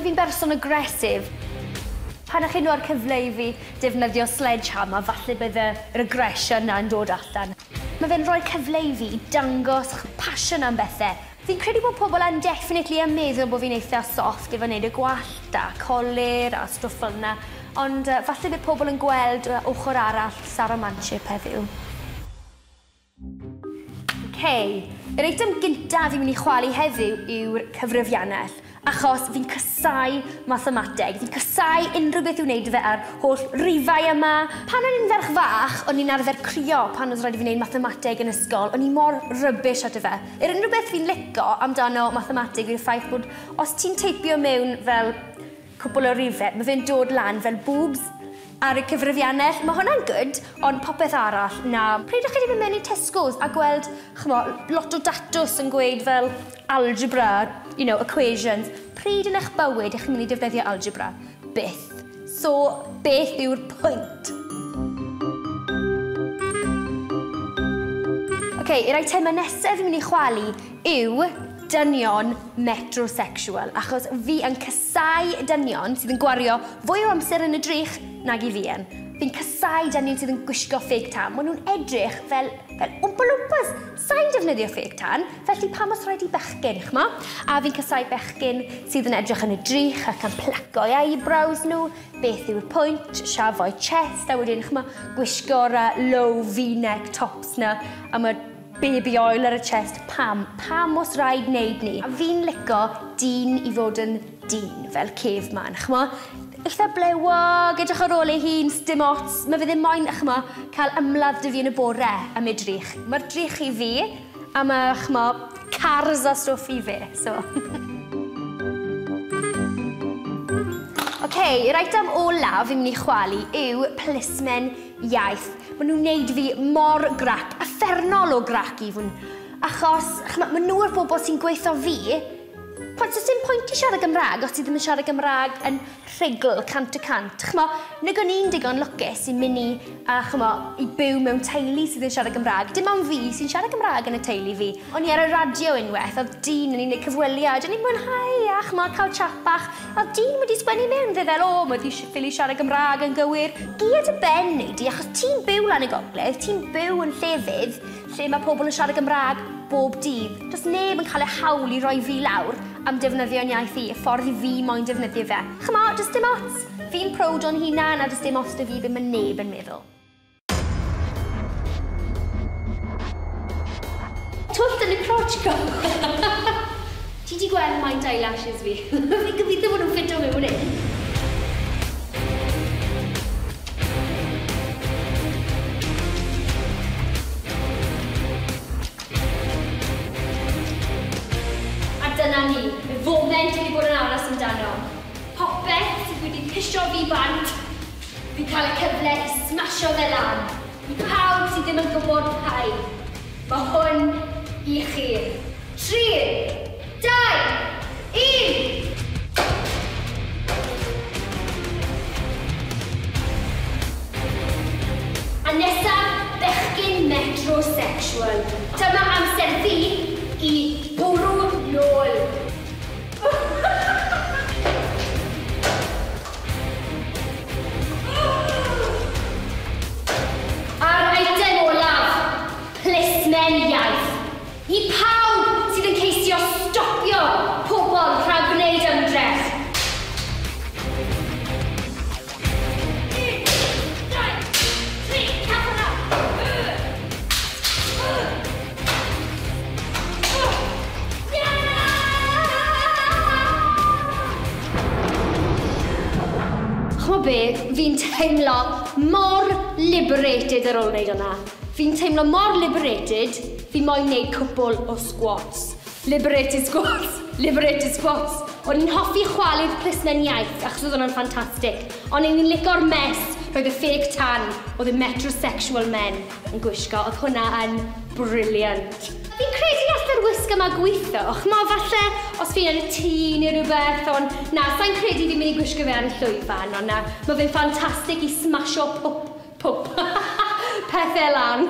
fi'n berson agresif, pan ych chi'n o'r cyfle i fi defnyddio sledgehammer, falle bydd yr aggression na'n dod allan. Mae fe'n rhoi cyfle i fi dangos passion am bethau. Fi'n credu bod pobl yn definitely yn meddwl bod fi'n eitha soft efo wneud y gwallt a colir a stwff fel yna. Ond falle bydd pobl yn gweld ochr arall Sara Manchipp heddiw. Yr eitem gyntaf fi'n mynd i chwalu heddiw yw'r cyfrifiannell, achos fi'n casau mathemateg. Fi'n casau unrhyw beth i'w wneud fe ar holl rifau yma. Pan o'n i'n ferch fach, o'n i'n arfer crio pan oedd rhaid i fi wneud mathemateg yn ysgol. O'n i mor rybys at y fe. Unrhyw beth fi'n lico amdano mathemateg yw'r ffaith bod os ti'n teipio mewn fel cwbl o rifau, mae fe'n dod lan fel boobs ar y cyfrifiannell. Mae hwnna'n good, ond popeth arall na. Pryd ych chi wedi mynd mewn i Tesco's a gweld lot o datws yn gweud fel algebra, equations. Pryd yn eich bywyd ych chi'n mynd i defnyddio algebra? Byth. So, beth yw'r pwynt? Yr eitemau nesaf fi'n mynd i chwalu yw dynion metrosexual, achos fi yn casau dynion sydd yn gwario fwy o amser yn y drych nag i fi yn. Fi'n casau dynion sydd yn gwisgo fake tan. Maen nhw'n edrych fel wmpa-lwmpas. Sa'n defnyddio fake tan, felly pam os rhaid i bechgyn, chma? A fi'n casau bechgyn sydd yn edrych yn y drych ac yn placo eyebrows nhw. Beth yw'r pwynt? Siafoi chest, a wedyn, chma, gwisgo'r low V-neck tops na, a mae baby oil ar y chest. Pam os rhaid wneud ni? A fi'n lico dyn i fod yn dyn, fel caveman, chma? Eitha blewog, edrych ar ôl ei hun, dim ots. Mae fe ddim moyn, cael ymladd dy fi yn y bore am ei drych. Mae'r drych i fi, a mae, cars a stwff i fi, so. Yr eitem olaf fi'n mynd i chwalu yw plismen iaith. Maen nhw'n wneud fi mor grac, effernol o grac i fwn. Achos, maen nhw'r bobl sy'n gweithio fi, Pwynt sy'n pwynt i siarad Gymraeg os ti ddim yn siarad Gymraeg yn rhugl cant y cant. Nag o'n i'n digon lwcus sy'n mynd i byw mewn teulu sydd yn siarad Gymraeg. Dim ond fi sy'n siarad Gymraeg yn y teulu fi. O'n i ar y radio unwaith, oedd dyn yn ei cyfweliad, o'n i'n mwynhau cael chat bach. Oedd dyn wedi sgwennu mewn fe fel, mae di ffili siarad Gymraeg yn gywir. Gyd y ben neu di, achos ti'n byw lan y gogledd, ti'n byw yn llefydd lle mae pobl yn siarad Gymraeg bob dydd. Does neb yn cael y hawl i roi fi lawr am defnyddio'n iaith i, y ffordd i fi moyn defnyddio fe. Does dim ots. Fi'n prowd o'n hunan a does dim ots dy fi be mae neb yn meddwl. Twll yn y crotch go. Ti di gweld maint eyelashes fi? Fi'n gobeithio bod nhw'n ffito mewn hyn. Dyna ni, y foment wedi bod yn aros amdano. Popeth sydd wedi pisio fi bant, fi'n cael y cyfle i smasho fe lan. I pawb sydd ddim yn gwybod pau. Mae hwn i chi. 3, 2, 1! A nesaf, bechgyn metrosexual. Dyma amser fi i bwrw nôl. Ar eitem olaf, plismen iaith. I pawb sydd yn ceisio stopio pobl rhag gwneud ymdrech. 1, 2, 3, capra! Fi'n teimlo mor liberated ar ôl wneud hwnna. Fi'n teimlo mor liberated, fi moyn wneud cwbl o squats. Liberated squats, liberated squats. O'n i'n hoffi chwalu'r plismen iaith, achos oedd hwnna'n ffantastig. Ond i'n lico'r mes, roedd y fake tan, oedd y metrosexual men yn gwisgo. Oedd hwnna yn brilliant. Fi'n credu allai'r wisg yma gweithio. Falle os fi'n yn y tŷ neu rhywbeth, ond na, sa'n credu fi'n mynd i gwisgo fe ar y llwyfan, ond na, mae fe'n ffantastig i smasho pwp pethau lan.